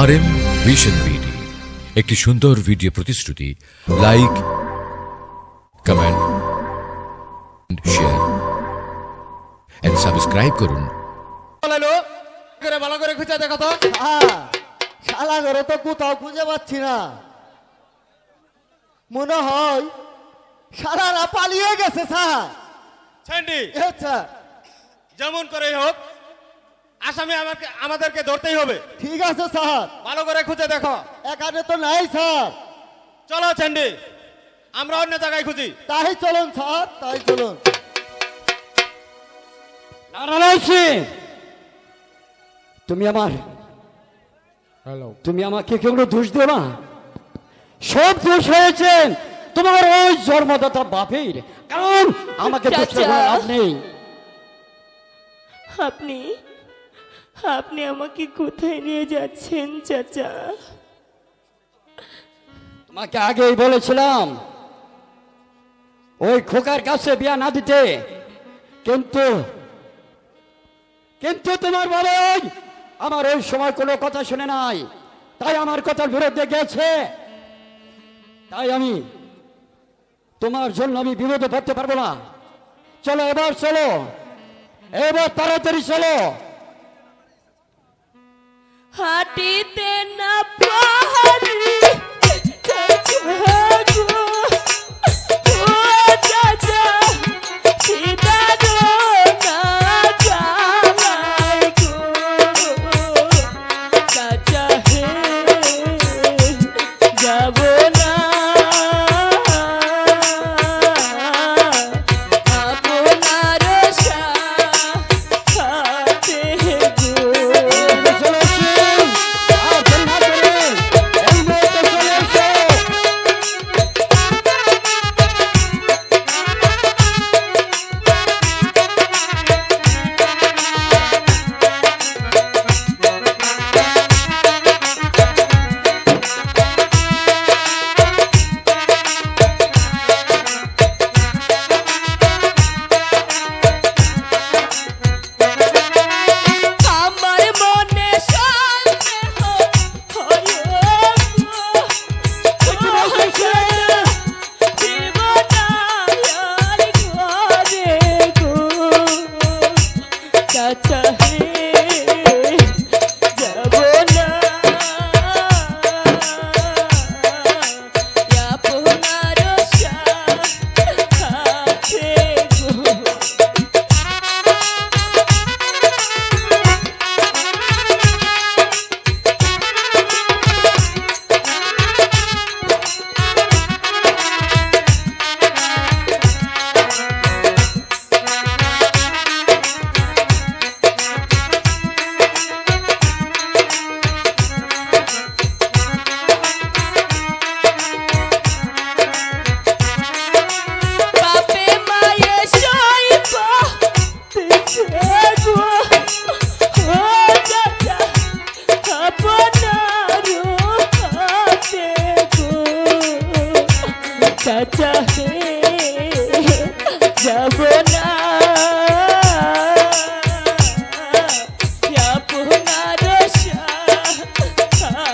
RM vision BD একটি সুন্দর video প্রতিশ্রুতি। Like, comment, share and subscribe করুন। ভালো করে খুঁজে দেখো তো। শালা ঘরে তো কোথাও খুঁজে পাচ্ছি না, মনে হয় সারারা পালিয়ে গেছে স্যার। স্যান্ডি, আচ্ছা যেমন করে হোক আসামি আমাদেরকে ধরতেই হবে। ঠিক আছে স্যার, ভালো করে খুঁজে দেখো। এখানে তো নাই স্যার। চলো স্যান্ডি, আমরা অন্য জায়গায় খুঁজি। তাই চলুন স্যার, তাই চলুন। তুমি আমাকে কেউ দোষ দেও না। সব দোষ হয়েছে তোমার ওই জন্মদাতা বাপের, কারণ আমাকে দোষ দিয়ে কোনো লাভ নেই। আপনি আপনি আমাকে কোথায় নিয়ে যাচ্ছেন চাচা? তোমাকে আগেই বলেছিলাম ওই খোকার কাছে বিয়া না দিতে, কিন্তু কিন্তু তোমার বাবা আমার ওই সময় কোনো কথা শুনে নাই, তাই আমার কথার বিরুদ্ধে গেছে। তাই আমি তোমার জন্য আমি বিপদে পড়তে পারবো না। চলো এবার, চলো এবার তাড়াতাড়ি চলো। হাঁটিতে না পারি চাচা যাব না আপনার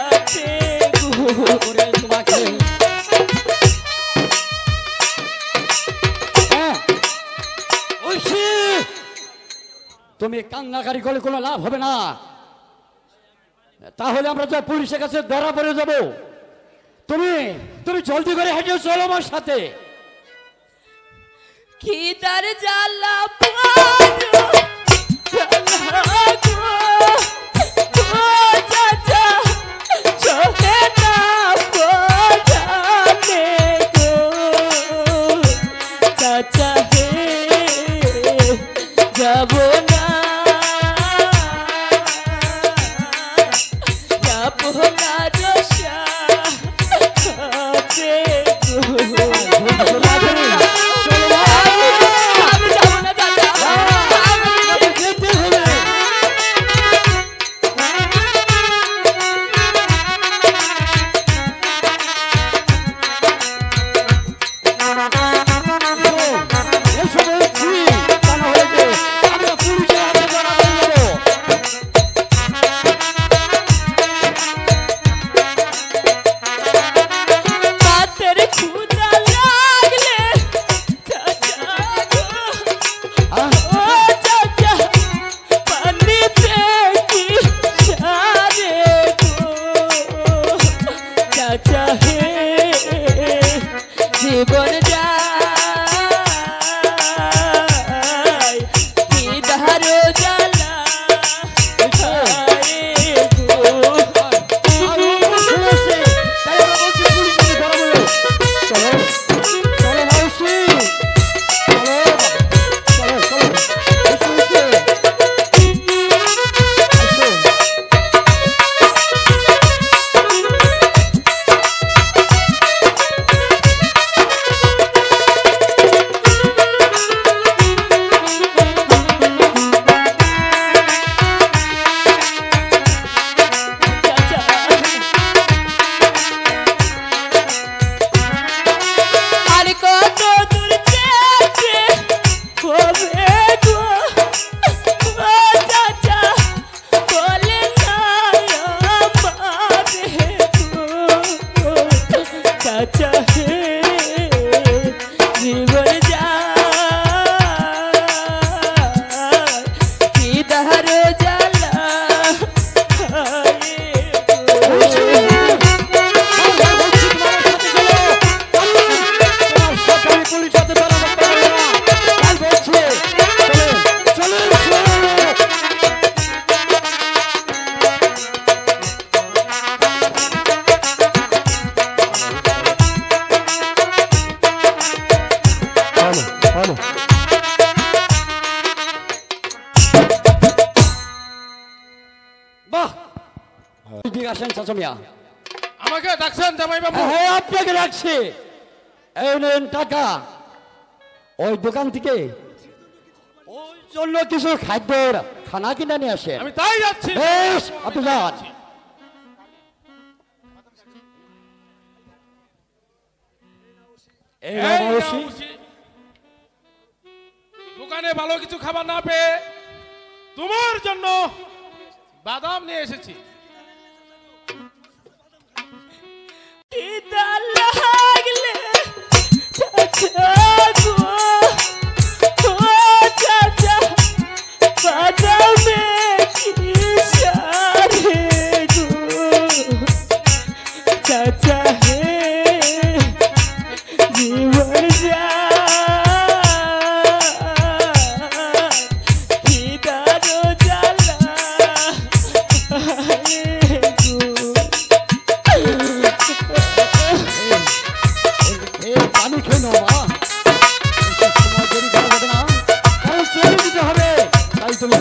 সাথে তোমাকে তুমি কান্নাকারি করলে কোনো লাভ হবে না, তাহলে আমরা তো পুলিশের কাছে ধরা পড়ে যাব। তুমি তুমি জলদি করে হেঁটে চলো আমার সাথে। কি তার জ্বালা জীবন যায় কি ধারো জ্বালা আমাকে ডাকছেন জামাই বাবু? হ্যাঁ, আপনাকে রাখছি। এই নেন টাকা। ওই দোকান থেকে ওই জন্য কিছু খাদ্য খানা কিনে নিয়ে আসেন। আমি তাই যাচ্ছি। বেশ, আপনি যান। এই নাও এই মাউসি। নাও উসি। দোকানে ভালো কিছু খাবার না পেয়ে তোমার জন্য বাদাম নিয়ে এসেছি। খিদা লাগলে চাচা গো, ও চাচা বাদামে কিসারে গো, চাচা হে জীবন যায় খিদারো জ্বালা পানি খেয়ে নাও মা। সময় দেরি করা যাবে না, কারণ চলে দিতে হবে। তাই তুমি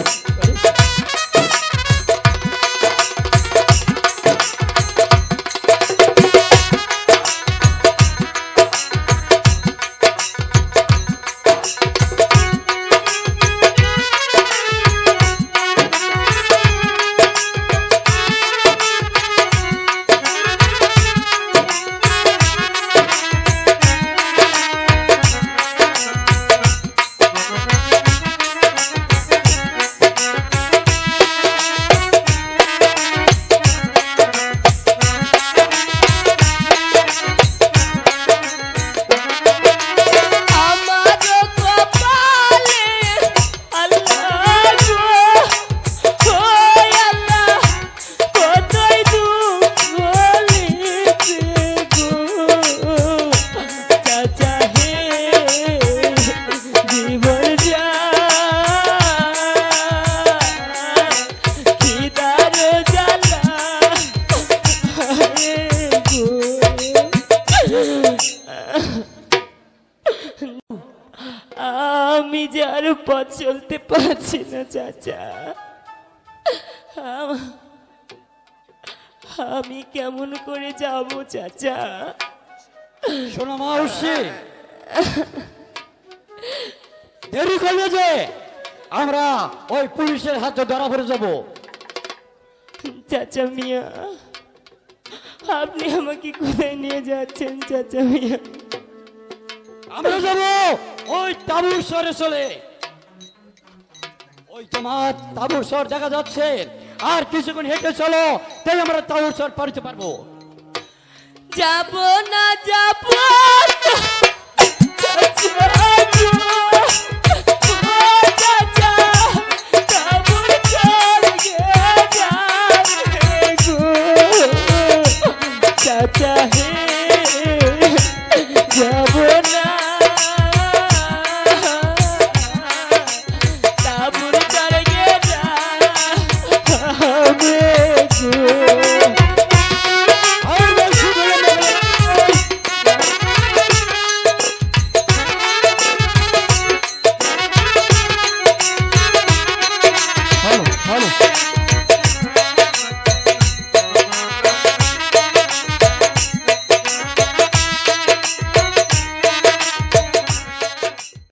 আমি যে আর পথ চলতে পারছি না চাচা। আমি কেমন করে যাব চাচা? শোনো মাউসি, দেরি করবে যে আমরা ওই পুলিশের হাতে ধরা পড়ে যাব। চাচা মিয়া, আপনি আমাকে কোথায় নিয়ে যাচ্ছেন চাচা মিয়া? আমরা যাবো ওই তাবুর সরে চলে। ওই তোমার তাবুর সর দেখা যাচ্ছে, আর কিছুক্ষণ হেঁটে চলো, তাই আমরা তাবুর সর পাড়িতে পারবো। যাব না যাব না চাচা গো, ও চাচা তাবুর চর যাবে গো, চাচা হে যাব